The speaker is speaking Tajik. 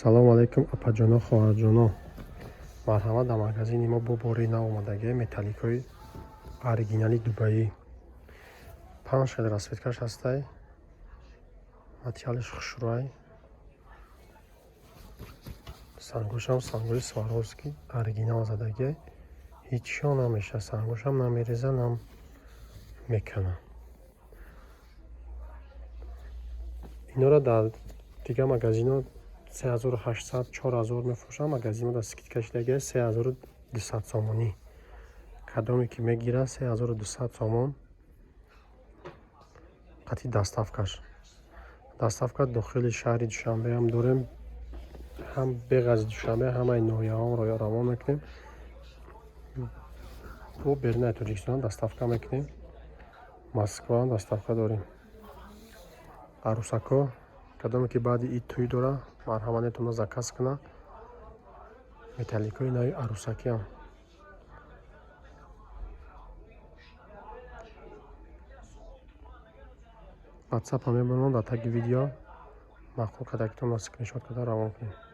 салому алайкум апаҷоно хоҳарҷоно. марҳамат, дар магазини мо бо бори нав омадагӣ металликои оригинали дубаӣ. 5 хел расветкаш ҳастай, материалиш хушрӯй, сангошам сангои сваровски оригинал задагӣ, ҳеҷ шо намеша, сангошам намереза, нам мекана. инора дар дига магазино 3800 4000 мефурӯшам, магазино дар скидка шидаги 3200 сомонӣ. Кадоме ки мегира 3200 сомон қати даставкаш. Даставка дохили шаҳри Душанбе ҳам дорем, ҳам беғази Душанбе, ҳамаи ноҳияҳоро равон мекунем. бо беруни Тоҷикистон даставка мекунем. Москва даставка дорем. арӯсако кадоме ки баъди ид тӯй дора, марҳамат метавона заказ куна. металликои нави арӯсакиам. ватсап ҳам мебарам дар таги видео махлуқ кадагитон скриншот карда равон кунем.